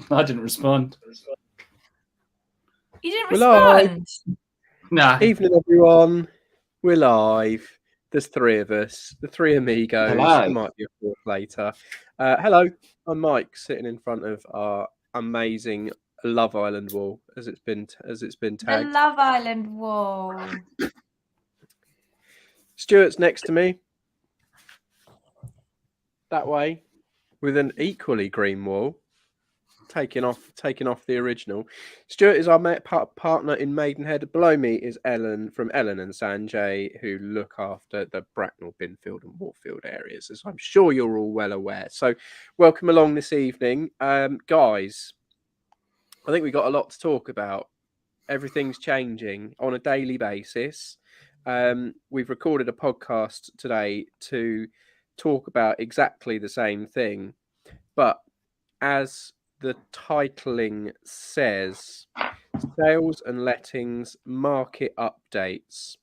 I didn't respond. You didn't We're respond? No. Evening, everyone. We're live. There's three of us, the three amigos. Hello. There might be a fourth later. Hello, I'm Mike, sitting in front of our amazing Love Island wall, as it's been The tagged. Love Island wall. Stuart's next to me, that way, with an equally green wall, taking off the original. Stuart is our partner in Maidenhead. Below me is Ellen from Ellen and Sanjay, who look after the Bracknell, Binfield and Warfield areas, as I'm sure you're all well aware. So welcome along this evening. Guys, I think we've got a lot to talk about. Everything's changing on a daily basis. We've recorded a podcast today to talk about exactly the same thing, but as the titling says, sales and lettings market updates.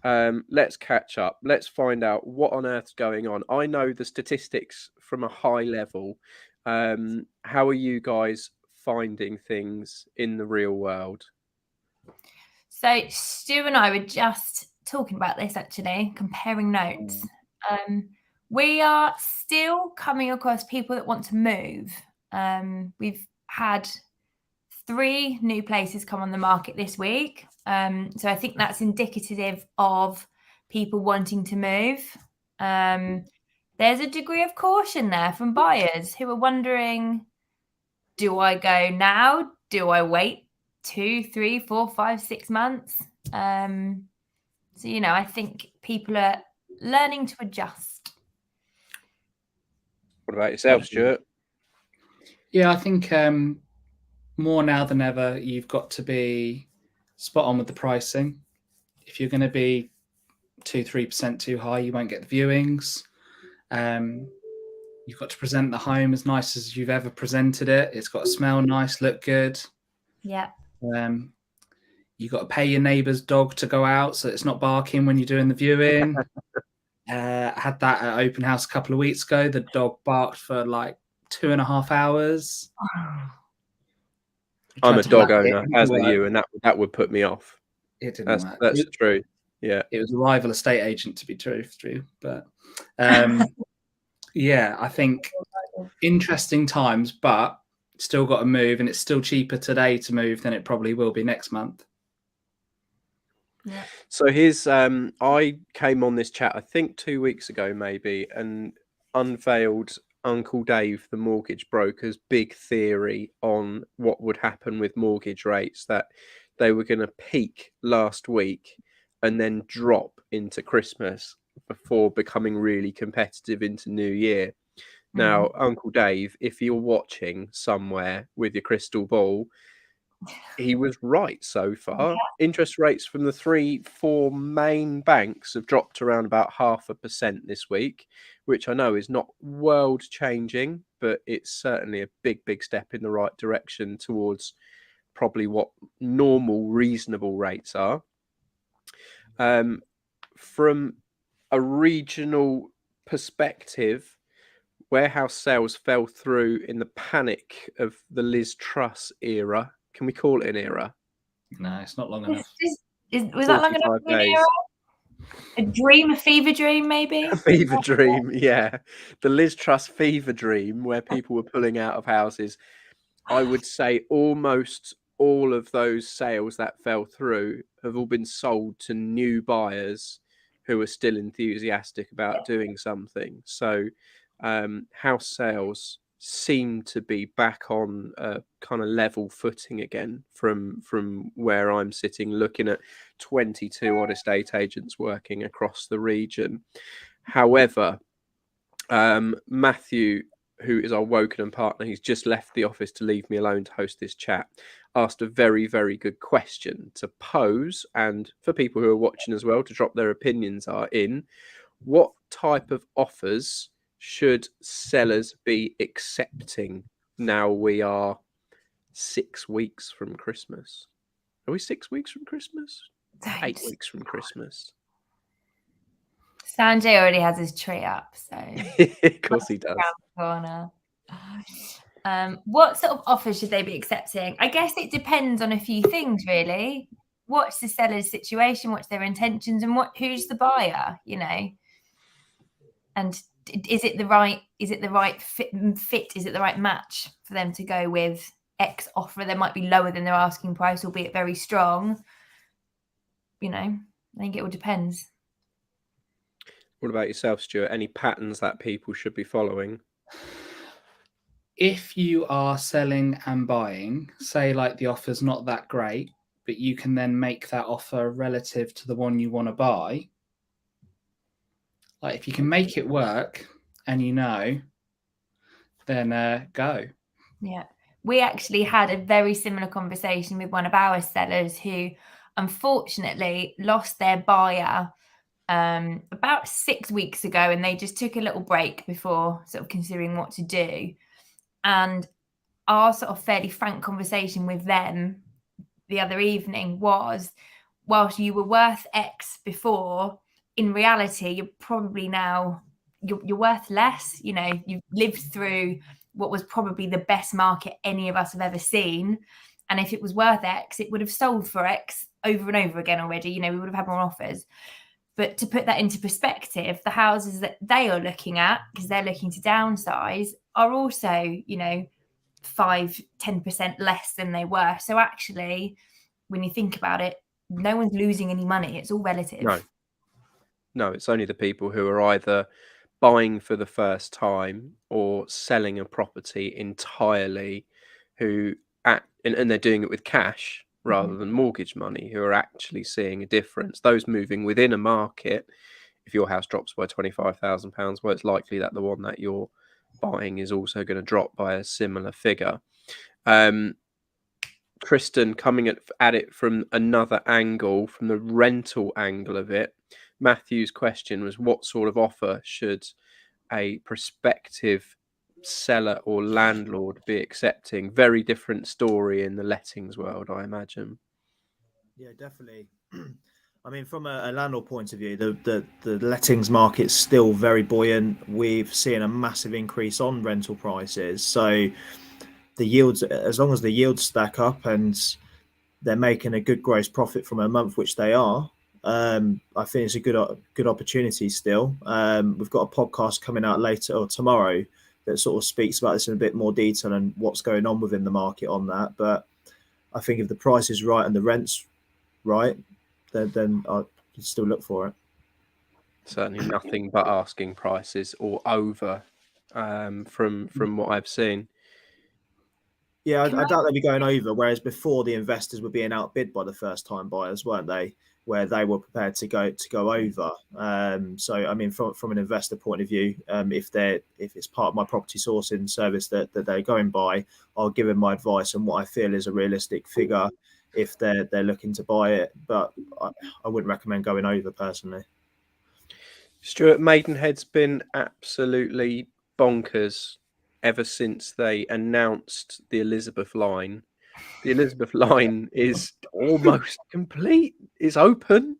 Let's catch up. Let's find out what on earth's going on. I know the statistics from a high level. How are you guys finding things in the real world? So Stu and I were just talking about this, actually, comparing notes. We are still coming across people that want to move. We've had 3 new places come on the market this week. So I think that's indicative of people wanting to move. There's a degree of caution there from buyers who are wondering, do I go now? Do I wait 2, 3, 4, 5, 6 months? So, I think people are learning to adjust. What about yourself, Stuart? Yeah, I think more now than ever, you've got to be spot on with the pricing. If you're going to be 2-3% too high, you won't get the viewings. You've got to present the home as nice as you've ever presented it. It's got to smell nice, look good. Yeah. You've got to pay your neighbour's dog to go out so it's not barking when you're doing the viewing. I had that at open house a couple of weeks ago. The dog barked for like 2.5 hours. I'm a dog owner, as are you, and that would put me off. It didn't work. That's true. Yeah, it was a rival estate agent, to be true. But yeah, I think interesting times, but still got to move, and it's still cheaper today to move than it probably will be next month. Yeah. So I came on this chat, I think 2 weeks ago maybe, and unveiled Uncle Dave, the mortgage broker's big theory on what would happen with mortgage rates, that they were going to peak last week and then drop into Christmas before becoming really competitive into New Year. Now, Uncle Dave, if you're watching somewhere with your crystal ball, he was right so far. Yeah. Interest rates from the 3-4 main banks have dropped around about 0.5% this week, which I know is not world changing, but it's certainly a big step in the right direction towards probably what normal, reasonable rates are. From a regional perspective, warehouse sales fell through in the panic of the Liz Truss era. Can we call it an era? No, it's not long enough. Was that long enough for an era? A dream, a fever dream, maybe? A fever dream, yeah. The Liz Truss fever dream, where people were pulling out of houses. I would say almost all of those sales that fell through have all been sold to new buyers who are still enthusiastic about doing something. So house sales seem to be back on a kind of level footing again from where I'm sitting, looking at 22 odd estate agents working across the region. However, Matthew, who is our Wokingham partner, he's just left the office to leave me alone to host this chat, asked a very good question to pose, and for people who are watching as well to drop their opinions are in: what type of offers should sellers be accepting now we are 6 weeks from Christmas? Are we 6 weeks from Christmas? 8 weeks from Christmas. Sanjay already has his tree up, so of course he does. Corner. What sort of offers should they be accepting? I guess it depends on a few things, really. What's the seller's situation? What's their intentions? And who's the buyer? You know, and is it the right fit? Is it the right match for them to go with X offer? They might be lower than their asking price, albeit very strong. You know, I think it all depends. What about yourself, Stuart? Any patterns that people should be following? If you are selling and buying, say like the offer's not that great, but you can then make that offer relative to the one you want to buy. Like if you can make it work and you know, then go. Yeah. We actually had a very similar conversation with one of our sellers who unfortunately lost their buyer about 6 weeks ago, and they just took a little break before sort of considering what to do. And our sort of fairly frank conversation with them the other evening was, whilst you were worth X before, in reality, you're probably now you're worth less. You know, you've lived through what was probably the best market any of us have ever seen. And if it was worth X, it would have sold for X over and over again already. You know, we would have had more offers. But to put that into perspective, the houses that they are looking at, because they're looking to downsize, are also, you know, 5-10% less than they were. So actually, when you think about it, no one's losing any money. It's all relative. No, it's only the people who are either buying for the first time or selling a property entirely and they're doing it with cash rather than mortgage money, who are actually seeing a difference. Those moving within a market, if your house drops by £25,000, well, it's likely that the one that you're buying is also going to drop by a similar figure. Tristan, coming at it from another angle, from the rental angle of it, Matthew's question was, what sort of offer should a prospective seller or landlord be accepting? Very different story in the lettings world, I imagine. Yeah, definitely. I mean, from a landlord point of view, the lettings market's still very buoyant. We've seen a massive increase on rental prices. So the yields, as long as the yields stack up and they're making a good gross profit from a month, which they are, I think it's a good opportunity still. We've got a podcast coming out later or tomorrow that sort of speaks about this in a bit more detail and what's going on within the market on that. But I think if the price is right and the rent's right, then I'd still look for it. Certainly nothing but asking prices or over, from what I've seen. Yeah, I doubt they'd be going over. Whereas before, the investors were being outbid by the first-time buyers, weren't they? Where they were prepared to go over. So, I mean, from an investor point of view, if it's part of my property sourcing service that they're going by, I'll give them my advice on what I feel is a realistic figure if they're looking to buy it. But I wouldn't recommend going over personally. Stuart, Maidenhead's been absolutely bonkers ever since they announced the Elizabeth line. The Elizabeth line is almost complete. It's open.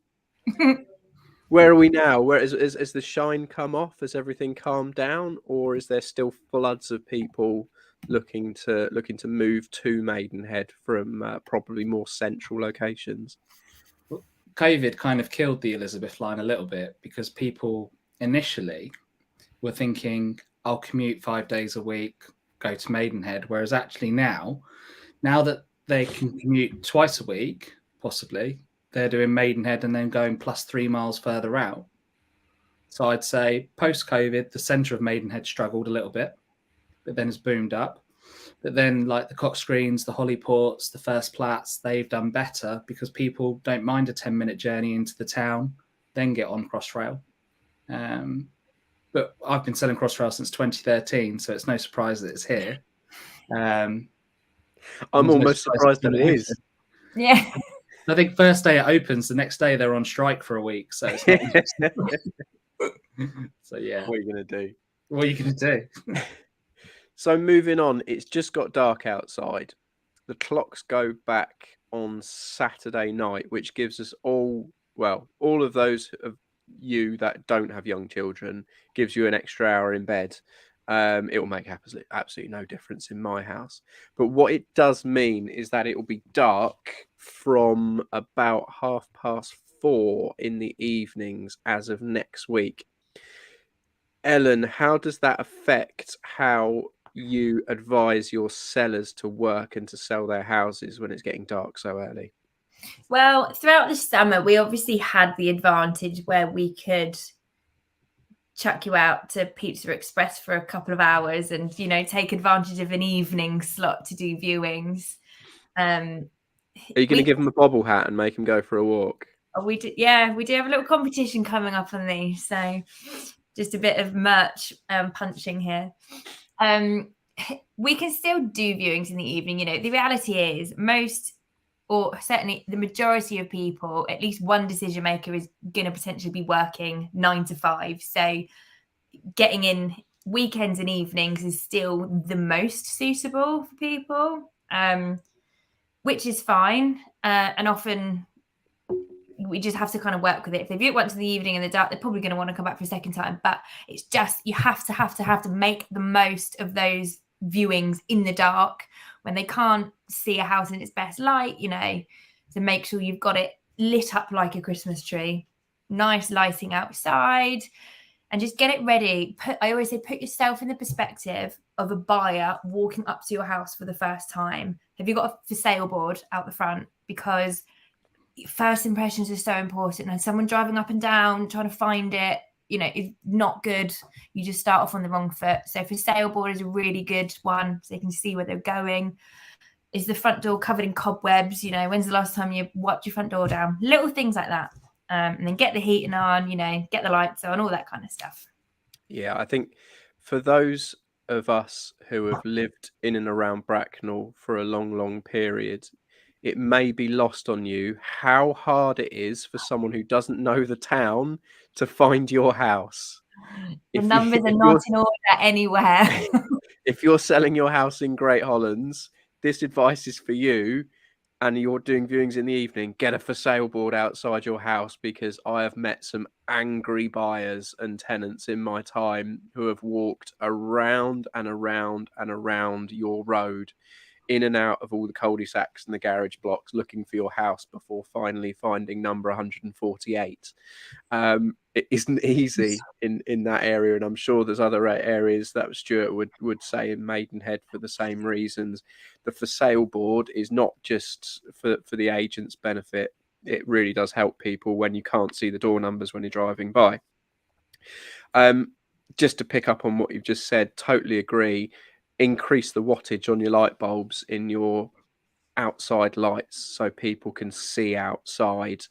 Where are we now? Where has the shine come off? Has everything calmed down, or is there still floods of people looking to move to Maidenhead from probably more central locations? COVID kind of killed the Elizabeth line a little bit because people initially were thinking, I'll commute 5 days a week, go to Maidenhead. Whereas actually now that they can commute twice a week, possibly, they're doing Maidenhead and then going plus 3 miles further out. So I'd say post-COVID, the centre of Maidenhead struggled a little bit, but then has boomed up. But then like the Cox Greens, the Hollyports, the First Platts, they've done better because people don't mind a 10-minute journey into the town, then get on Crossrail. But I've been selling Crossrail since 2013, so it's no surprise that it's here. I'm almost surprised that it is. Yeah. I think first day it opens, the next day they're on strike for a week. So it's not so yeah. What are you going to do? What are you going to do? So moving on, it's just got dark outside. The clocks go back on Saturday night, which gives us all of those of you that don't have young children, gives you an extra hour in bed. It will make absolutely no difference in my house. But what it does mean is that it will be dark from about 4:30 in the evenings as of next week. Ellen, how does that affect how you advise your sellers to work and to sell their houses when it's getting dark so early? Well, throughout the summer, we obviously had the advantage where we could chuck you out to Pizza Express for a couple of hours and, you know, take advantage of an evening slot to do viewings. Are you going to give them a bobble hat and make them go for a walk? We do have a little competition coming up on these, so just a bit of merch punching here. We can still do viewings in the evening. You know, the reality is most, or certainly the majority of people, at least one decision maker is going to potentially be working 9 to 5. So getting in weekends and evenings is still the most suitable for people, which is fine. And often we just have to kind of work with it. If they view it once in the evening in the dark, they're probably going to want to come back for a second time. But it's just, you have to make the most of those viewings in the dark when they can't see a house in its best light, you know, to make sure you've got it lit up like a Christmas tree, nice lighting outside, and just get it ready. I always say, put yourself in the perspective of a buyer walking up to your house for the first time. Have you got a for sale board out the front? Because first impressions are so important, and someone driving up and down trying to find it, you know, is not good. You just start off on the wrong foot. So for sale board is a really good one, so they can see where they're going. Is the front door covered in cobwebs? You know, when's the last time you wiped your front door down? Little things like that. And then get the heating on, you know, get the lights on, all that kind of stuff. Yeah, I think for those of us who have lived in and around Bracknell for a long period, it may be lost on you how hard it is for someone who doesn't know the town to find your house. The numbers are not in order anywhere. If you're selling your house in Great Hollands, this advice is for you, and you're doing viewings in the evening, get a for sale board outside your house, because I have met some angry buyers and tenants in my time who have walked around and around and around your road, in and out of all the cul-de-sacs and the garage blocks, looking for your house before finally finding number 148. It isn't easy in that area, and I'm sure there's other areas that Stuart would say in Maidenhead for the same reasons. The for sale board is not just for the agent's benefit. It really does help people when you can't see the door numbers when you're driving by. Just to pick up on what you've just said, totally agree. Increase the wattage on your light bulbs in your outside lights so people can see outside.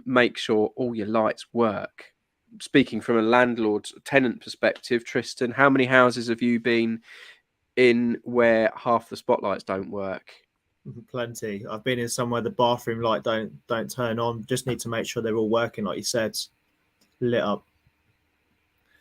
Make sure all your lights work. Speaking from a landlord tenant perspective, Tristan, how many houses have you been in where half the spotlights don't work? Plenty. I've been in somewhere the bathroom light don't turn on. Just need to make sure they're all working, like you said, lit up.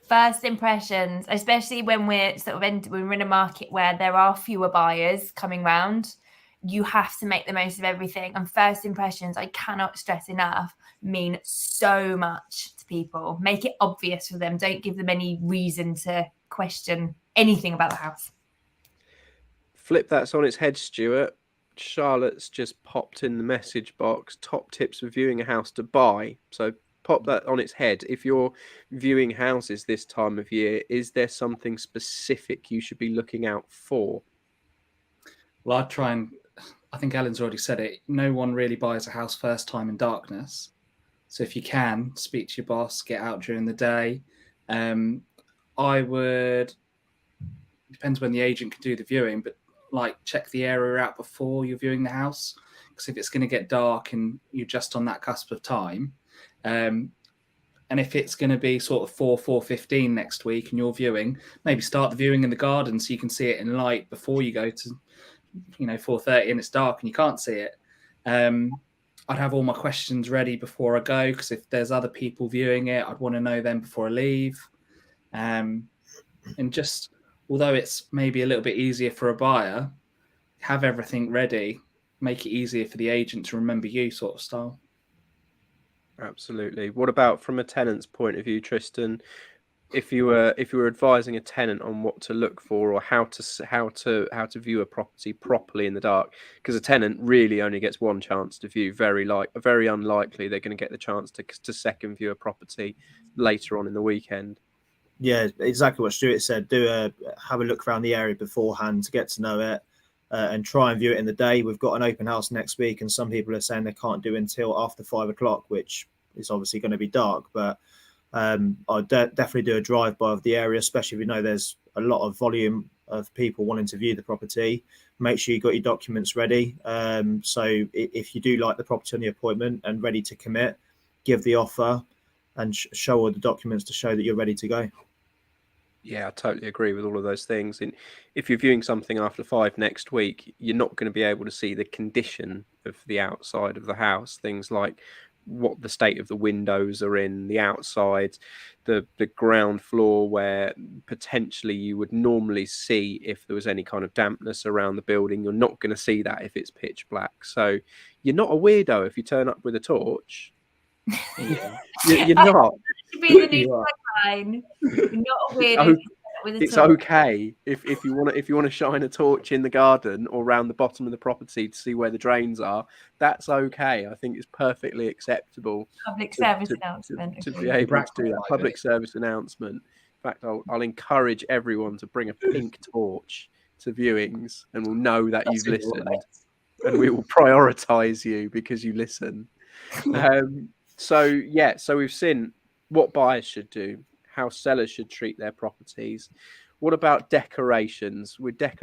First impressions, especially when we're when we're in a market where there are fewer buyers coming round, you have to make the most of everything. And first impressions, I cannot stress enough, mean so much to people. Make it obvious for them. Don't give them any reason to question anything about the house. Flip that's on its head, Stuart. Charlotte's just popped in the message box, top tips for viewing a house to buy. So pop that on its head. If you're viewing houses this time of year, is there something specific you should be looking out for? Well, I think Ellen's already said it. No one really buys a house first time in darkness. So if you can, speak to your boss, get out during the day. I would, depends when the agent can do the viewing, but like check the area out before you're viewing the house. Because if it's going to get dark and you're just on that cusp of time, and if it's going to be sort of 4:15 next week and you're viewing, maybe start the viewing in the garden so you can see it in light before you go to, 4:30 and it's dark and you can't see it. I'd have all my questions ready before I go, because if there's other people viewing it, I'd want to know them before I leave. And just, although it's maybe a little bit easier for a buyer, have everything ready, make it easier for the agent to remember you, sort of style. Absolutely. What about from a tenant's point of view, Tristan? if you were advising a tenant on what to look for or how to view a property properly in the dark, because a tenant really only gets one chance to view. Very unlikely they're going to get the chance to second view a property later on in the weekend. Yeah, exactly what Stuart said. Have a look around the area beforehand to get to know it, and try and view it in the day. We've got an open house next week, and some people are saying they can't do until after 5 o'clock, which is obviously going to be dark. But I'll definitely do a drive-by of the area, especially if you know there's a lot of volume of people wanting to view the property. Make sure you got your documents ready. So if you do like the property on the appointment and ready to commit, give the offer and show all the documents to show that you're ready to go. Yeah, I totally agree with all of those things. And if you're viewing something after 5 next week, you're not going to be able to see the condition of the outside of the house. Things like what the state of the windows are in, the outside, the ground floor, where potentially you would normally see if there was any kind of dampness around the building. You're not going to see that if it's pitch black. So you're not a weirdo if you turn up with a torch. Yeah. You're not. Should be the new You are. tagline. You're not a weirdo with a It's torch. okay if you want to shine a torch in the garden or around the bottom of the property to see where the drains are. That's okay. I think it's perfectly acceptable Public to, service to, announcement. to Okay. be able to do that. Right, Public service announcement. In fact, I'll encourage everyone to bring a pink torch to viewings, and we'll know that you've listened, and we will prioritise you because you listen. So we've seen what buyers should do, how sellers should treat their properties. What about decorations?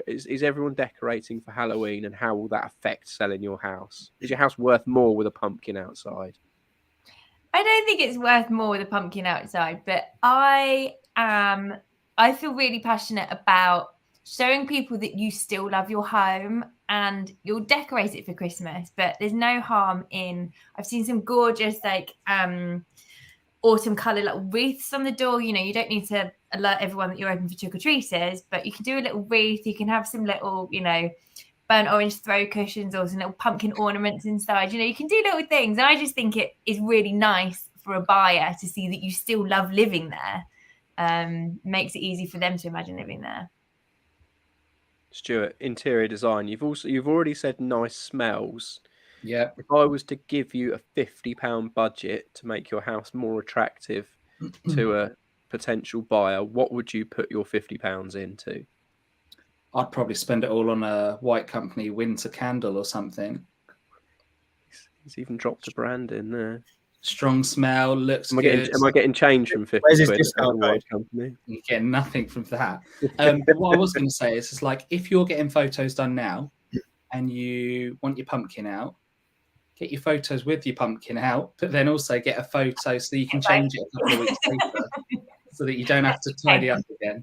Is everyone decorating for Halloween, and how will that affect selling your house? Is your house worth more with a pumpkin outside? I don't think it's worth more with a pumpkin outside, but I feel really passionate about showing people that you still love your home and you'll decorate it for Christmas, but there's no harm in. I've seen some gorgeous autumn colour little wreaths on the door. You know, you don't need to alert everyone that you're open for trick-or-treaters, but you can do a little wreath. You can have some little, burnt orange throw cushions or some little pumpkin ornaments inside. You can do little things. And I just think it is really nice for a buyer to see that you still love living there. Makes it easy for them to imagine living there. Stuart, interior design. You've already said nice smells. Yeah. If I was to give you a £50 budget to make your house more attractive to a potential buyer, what would you put your £50 into? I'd probably spend it all on a White Company winter candle or something. He's even dropped a brand in there. Strong smell, looks good. Am I getting change from 50 Where's his quid at the discount White Company? You get nothing from that. But what I was going to say is, like, if you're getting photos done now and you want your pumpkin out, get your photos with your pumpkin out, but then also get a photo so you can change it a couple of weeks later so that you don't have to tidy up again.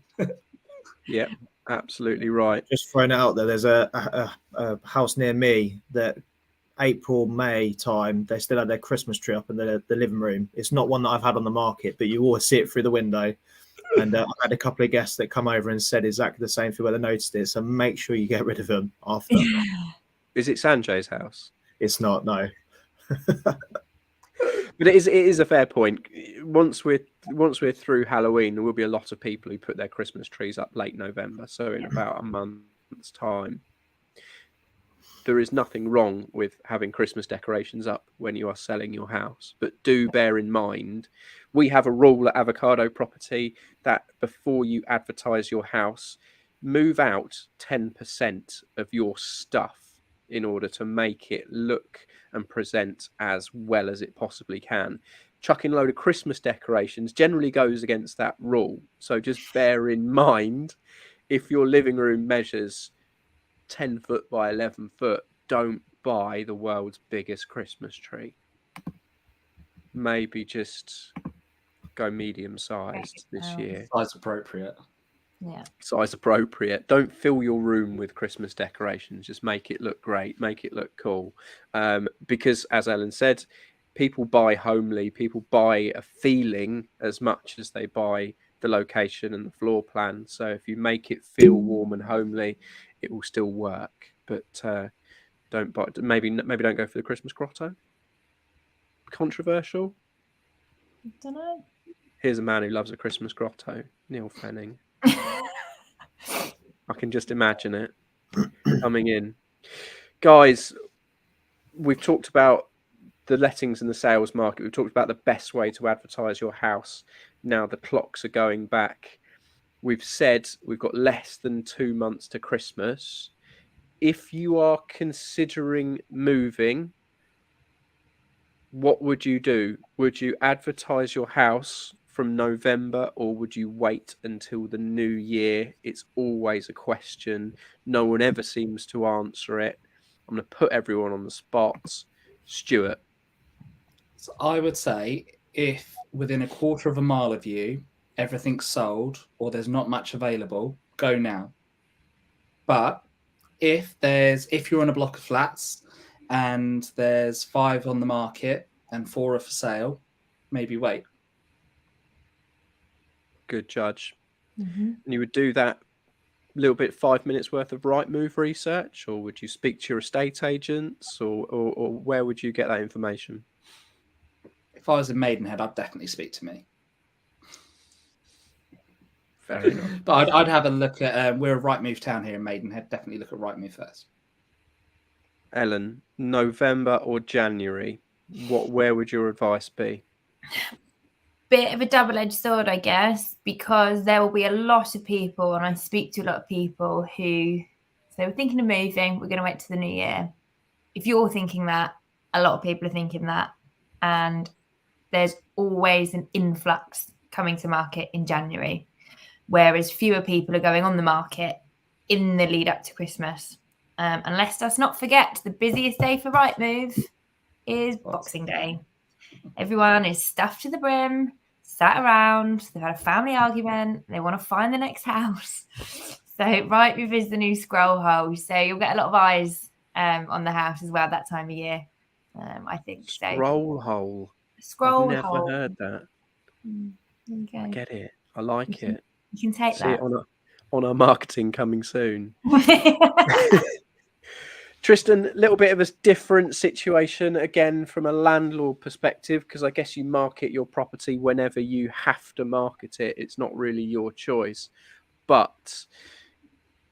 Yeah, absolutely right. Just throwing it out there, there's a house near me that April, May time, they still had their Christmas tree up in the living room. It's not one that I've had on the market, but you always see it through the window. And I had a couple of guests that come over and said exactly the same thing where they noticed it. So make sure you get rid of them after. Is it Sanjay's house? It's not, no. But it is a fair point. Once we're through Halloween, there will be a lot of people who put their Christmas trees up late November. So in about a month's time, there is nothing wrong with having Christmas decorations up when you are selling your house. But do bear in mind, we have a rule at Avocado Property that before you advertise your house, move out 10% of your stuff in order to make it look and present as well as it possibly can. Chucking a load of Christmas decorations generally goes against that rule. So just bear in mind, if your living room measures 10 foot by 11 foot, don't buy the world's biggest Christmas tree. Maybe just go medium sized this year. Size appropriate. Yeah. Size appropriate. Don't fill your room with Christmas decorations. Just make it look great. Make it look cool. Because as Ellen said, people buy homely. People buy a feeling as much as they buy the location and the floor plan. So if you make it feel warm and homely, it will still work. But don't buy. Maybe don't go for the Christmas grotto. Controversial. I don't know. Here's a man who loves a Christmas grotto, Neil Fenning. I can just imagine it coming in. Guys, we've talked about the lettings and the sales market. We've talked about the best way to advertise your house. Now the clocks are going back. We've said we've got less than 2 months to Christmas. If you are considering moving, what would you do? Would you advertise your house from November, or would you wait until the new year? It's always a question. No one ever seems to answer it. I'm going to put everyone on the spot. Stuart. So I would say if within a quarter of a mile of you, everything's sold or there's not much available, go now. But if you're on a block of flats and there's 5 on the market and 4 are for sale, maybe wait. Good judge. And you would do that little bit, 5 minutes worth of Rightmove research, or would you speak to your estate agents, or where would you get that information? If I was in Maidenhead, I'd definitely speak to me. Fair enough. But I'd have a look at. We're a Rightmove town here in Maidenhead. Definitely look at Rightmove first. Ellen, November or January? Where would your advice be? Bit of a double-edged sword, I guess, because there will be a lot of people, and I speak to a lot of people who say we're thinking of moving, we're going to wait to the new year. If you're thinking that, a lot of people are thinking that, and there's always an influx coming to market in January, whereas fewer people are going on the market in the lead up to Christmas. And let's not forget, the busiest day for Rightmove is Boxing Day. Everyone is stuffed to the brim, sat around, they've had a family argument, they want to find the next house. So Rightmove is the new scroll hole. So you'll get a lot of eyes on the house as well that time of year. I think so. Scroll hole. Scroll I've never hole. heard that. Okay. I get it. I like it. You can take See that. it on our marketing coming soon. Tristan, a little bit of a different situation again from a landlord perspective, because I guess you market your property whenever you have to market it. It's not really your choice. But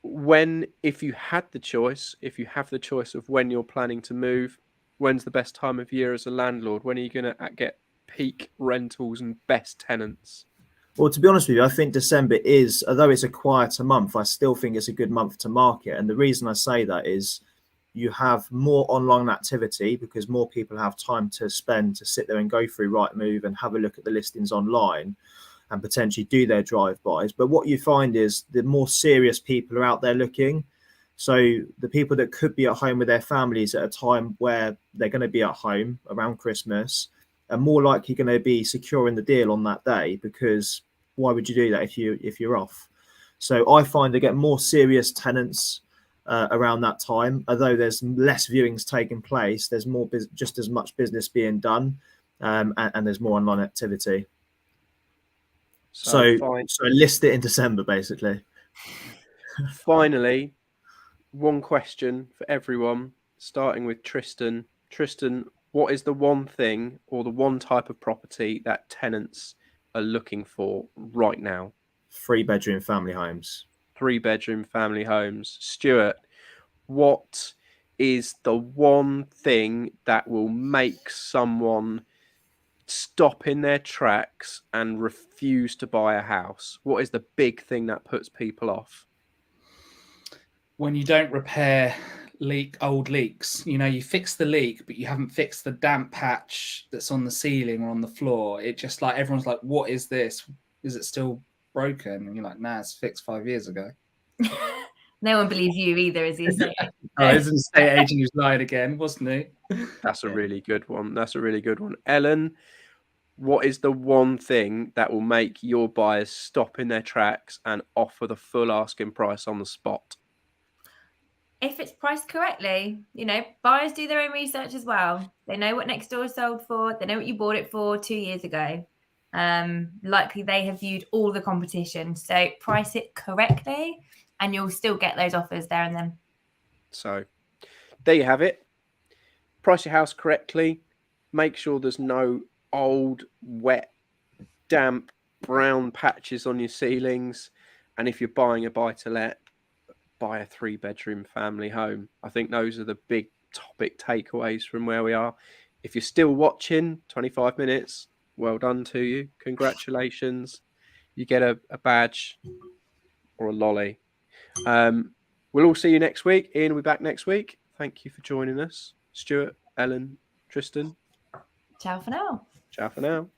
if you have the choice of when you're planning to move, when's the best time of year as a landlord? When are you going to get peak rentals and best tenants? Well, to be honest with you, I think December is, although it's a quieter month, I still think it's a good month to market. And the reason I say that is you have more online activity because more people have time to spend to sit there and go through Rightmove and have a look at the listings online and potentially do their drive-bys. But what you find is the more serious people are out there looking. So the people that could be at home with their families at a time where they're going to be at home around Christmas are more likely going to be securing the deal on that day, because why would you do that if you're off? So I find they get more serious tenants around that time. Although there's less viewings taking place, there's more just as much business being done, and there's more online activity. So list it in December, basically. Finally, one question for everyone, starting with Tristan. Tristan, what is the one thing or the one type of property that tenants are looking for right now? 3-bedroom family homes. 3-bedroom family homes. Stuart, what is the one thing that will make someone stop in their tracks and refuse to buy a house? What is the big thing that puts people off? When you don't repair old leaks, you fix the leak, but you haven't fixed the damp patch that's on the ceiling or on the floor. It just like everyone's like, "What is this? Is it still broken?" And you're like, "Nah, it's fixed 5 years ago." No one believes you either, is the estate agent. Oh, he's an estate agent who's lied again, wasn't he? That's a really good one. Ellen, what is the one thing that will make your buyers stop in their tracks and offer the full asking price on the spot? If it's priced correctly, buyers do their own research as well. They know what next door sold for. They know what you bought it for 2 years ago. Likely they have viewed all the competition. So price it correctly and you'll still get those offers there and then. So there you have it. Price your house correctly. Make sure there's no old, wet, damp brown patches on your ceilings. And if you're buying a buy-to-let, buy a 3-bedroom family home. I think those are the big topic takeaways from where we are. If you're still watching 25 minutes, well done to you. Congratulations. You get a badge or a lolly. We'll all see you next week. Ian will be back next week. Thank you for joining us. Stuart, Ellen, Tristan. Ciao for now. Ciao for now.